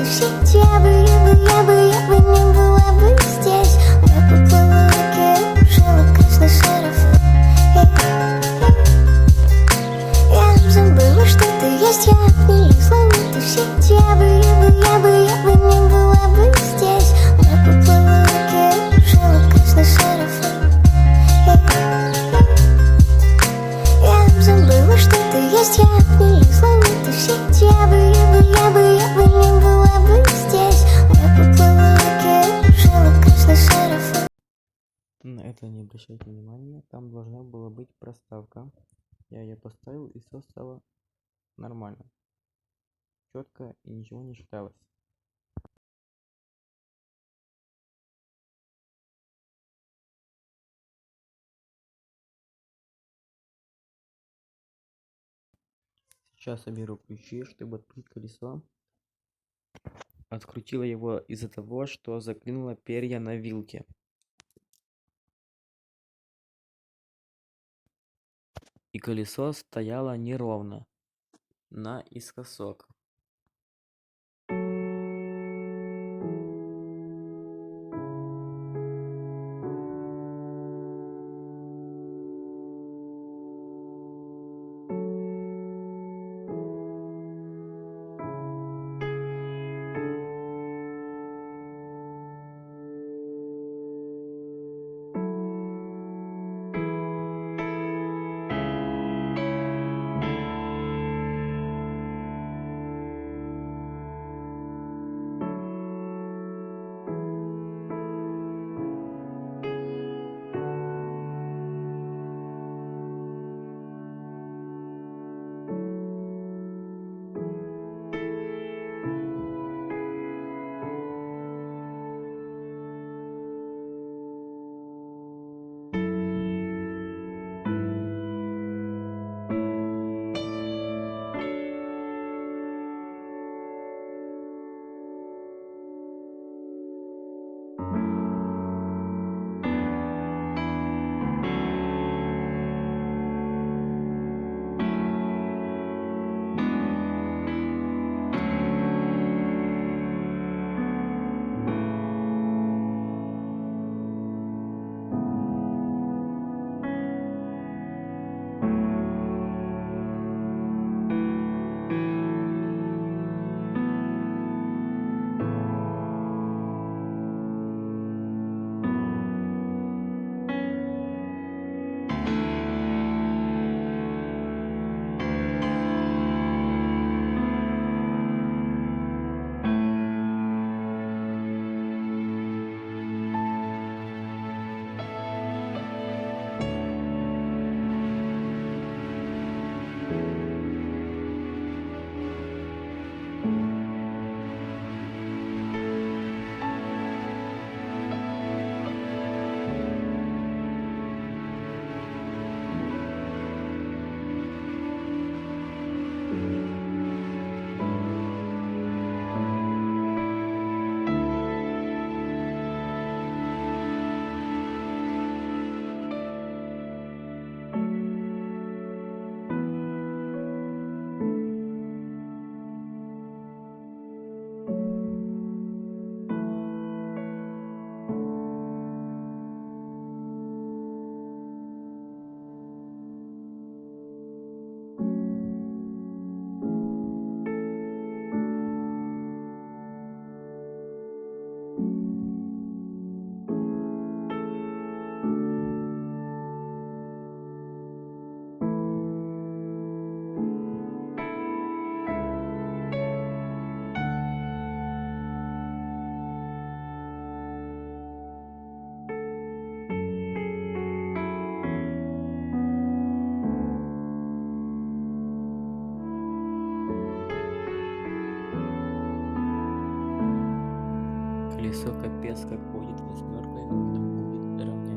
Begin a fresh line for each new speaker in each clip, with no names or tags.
тусить. Я бы не была бы здесь. Я поплыла к океану, жила красный сарафан. Я забыла, что ты есть. Я не лезла в эту сеть. Я бы не была бы здесь. Я поплыла к океану, жила красный сарафан. Я забыла, что ты есть. Я не лезла в эту сеть. Я бы не была бы здесь. Я поплыла к океану, жила красный сарафан.
На это не обращайте внимания, там должна была быть проставка. Я ее поставил, и все стало нормально, четко, и ничего не читалось. Сейчас я беру ключи, чтобы открыть колесо. Открутила его из-за того, что заклинула перья на вилке. И колесо стояло неровно, наискосок. Колесо капец как ходит, восьмеркой нужно будет равнять.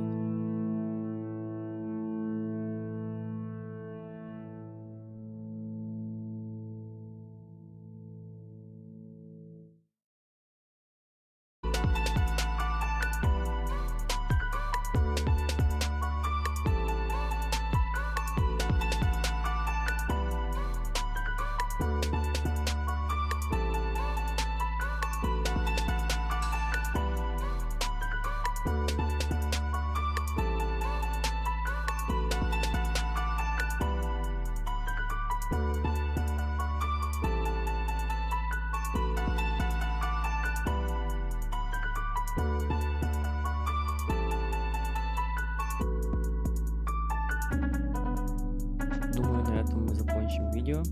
этом мы закончим видео.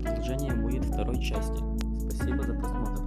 Продолжение будет второй части. Спасибо за просмотр.